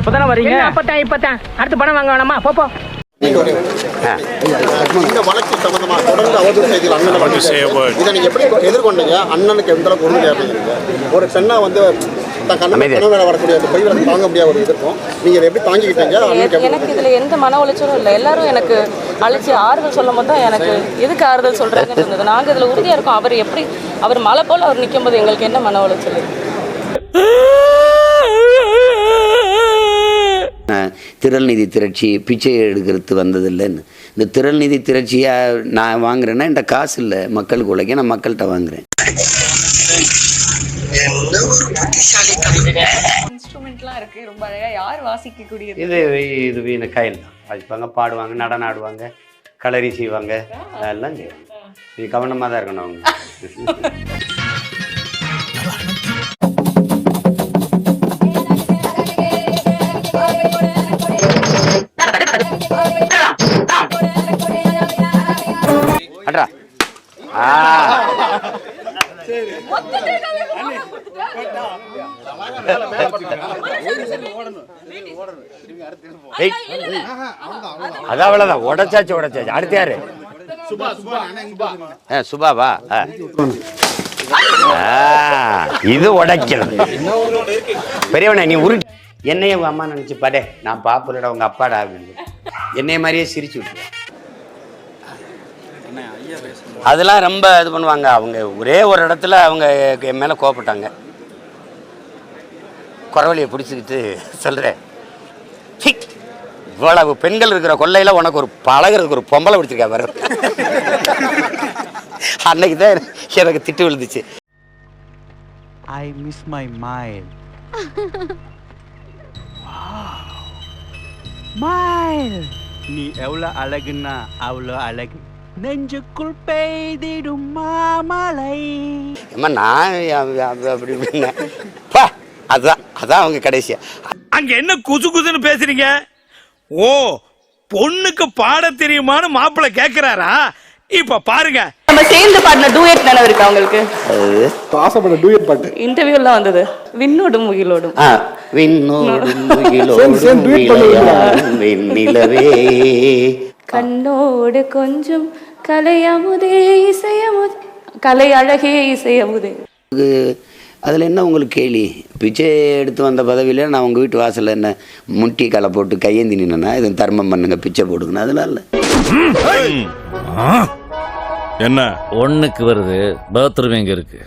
இப்பதானே வரீங்க? இப்பதான் அடுத்து பணம் வாங்க வேணாமா? போப்போ. இந்த வழக்கு சம்பந்தமா தொடர்ந்து அவதூறு செய்திகள் அண்ணன் இதை நீங்க எப்படி எதிர்கொண்டீங்க? அண்ணனுக்கு எந்த அளவுக்கு உறுதி அப்படிங்கிறீங்க? ஒரு பெண்ணா வந்து தன் கண்ணு வரக்கூடிய அந்த பொய்களை தாங்க முடியாத ஒரு இருக்கும். நீங்க இதை எப்படி தாங்கிக்கிட்டீங்க? எனக்கு இதுல எந்த மன உளைச்சலும் இல்லை. எல்லாரும் எனக்கு அழைச்சி ஆறுதல் சொல்லும் போது தான் எனக்கு எதுக்கு ஆறுதல் சொல்றாங்கன்னு இருந்தது. நாங்க இதுல உறுதியா இருக்கோம். அவர் மலை போல அவர் நிற்கும் போது எங்களுக்கு என்ன மன உளைச்சல்? திரள் நிதி திரட்சி பிச்சை எடுக்கிறது வந்ததில்லைன்னு. இந்த திரள் நிதி திரட்சியை நான் வாங்குறேன்னா இந்த காசு இல்லை, மக்களுக்கு உழைக்க நான் மக்கள்கிட்ட வாங்குறேன். இன்ஸ்ட்ருமெண்ட்லாம் இருக்கு, ரொம்ப அழகா. யார் வாசிக்கக்கூடியது? இது வீண கையில் தான் வாசிப்பாங்க, பாடுவாங்க, நடனம் ஆடுவாங்க, களரி செய்வாங்க, அதெல்லாம் செய்வாங்க. இது கவனமாக தான் இருக்கணும் அவங்க. அட்ரா அதான் அவ்வளோதான். உடச்சாச்சு. அடுத்து யாரு? சுபாவா? இது உடைக்கிறது. பெரியவனே நீ உருட்டு. என்னைய உங்க அம்மா நினைச்சு பாடே, நான் பாப்புலடா உங்க அப்பாடா அப்படின்னு என்னைய மாதிரியே சிரிச்சு விட்டுருவேன். அதெல்லாம் ரொம்ப இது பண்ணுவாங்க. அவங்க ஒரே ஒரு இடத்துல அவங்க என் மேலே கோவப்பட்டாங்க. குறவழியை பிடிச்சிக்கிட்டு சொல்கிறேன், இவ்வளவு பெண்கள் இருக்கிற கொள்ளையில் உனக்கு ஒரு பழகிறதுக்கு ஒரு பொம்பளை பிடிச்சிருக்கா வர. அன்னைக்கு தான் எனக்கு திட்டு விழுந்துச்சு. I miss my mind. Smile. நீ எவ்வளோ அழகுன்னா அவ்வளோ அழகு. நெஞ்சுக்குள் பெய்திடும் மாமலை. ஏம்மா நான் அப்படி இப்படின்னா அதான் அவங்க கடைசியா. அங்க என்ன குசு குசுன்னு பேசுறீங்க? ஓ, பொண்ணுக்கு பாட தெரியுமான்னு மாப்பிள்ளை கேக்குறாரா? இப்ப பாருங்க, நம்ம சேர்ந்து பாடின டூயட் நினைவு இருக்கு அவங்களுக்கு? ஆசைப்பட்ட டூயட் பாட்டு இன்டர்வியூலாம் வந்தது. விண்ணோடும் முகிலோடும். விண்ணோடும் முகிலோடும் வெண்ணிலவே கண்ணோடு கொஞ்சம் கலையமுதே இசையமுதே, கலை அழகே இசையமுதே. அதில் என்ன உங்களுக்கு கேள்வி? பிச்சை எடுத்து வந்த பதவியில் நான் உங்கள் வீட்டு வாசலில் என்ன முட்டி களை போட்டு கையேந்தி நின்னா இது தர்மம் பண்ணுங்க, பிச்சை போடுங்கன்னு அதெல்லாம் இல்லை. என்ன ஒண்ணுக்கு வருது, பாத்ரூம் எங்க இருக்கு?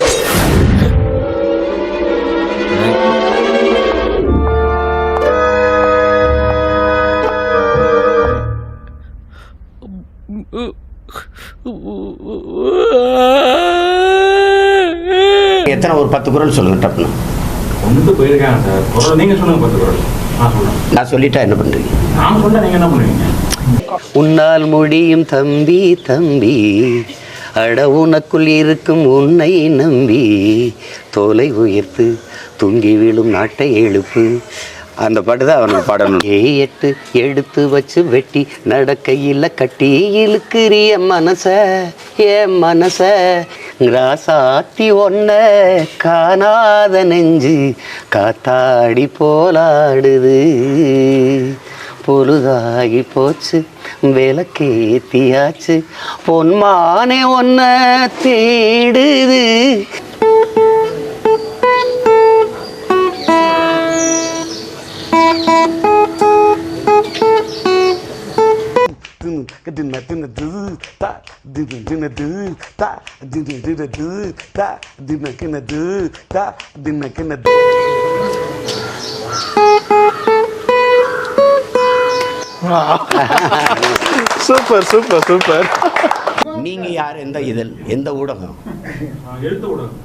எத்தனை ஒரு 10 குரல் சொல்லுங்க டப்புனு. ஒன்று போயிருக்காங்க சார். குரல் நீங்கள் சொல்லுங்க, 10 குரல் நான் சொல்லிட்டா என்ன பண்ணுறீங்க? நான் சொன்னா நீங்கள் என்ன பண்ணுவீங்க? உன்னால் முடியும் தம்பி தம்பி, அட உனக்குள் இருக்கும் உன்னை நம்பி, தோலை உயர்த்து தூங்கி விழும் நாட்டை எழுப்பு. அந்த பாட்டு தான் அவனுக்கு பாடணும். 8 எடுத்து வச்சு வெட்டி நடக்கையில் கட்டி இழுக்கிறிய மனச என் மனச, ராசாத்தி ஒன்ன காணாத நெஞ்சு காத்தாடி போலாடுது. பொழுதாகி போச்சு விளக்கேத்தியாச்சு, பொன்மானே ஒன்ன தேடுது. Super super super. நீங்க யார்? எந்த இதழ், எந்த ஊடகம்? எழுத்து ஊடகம்.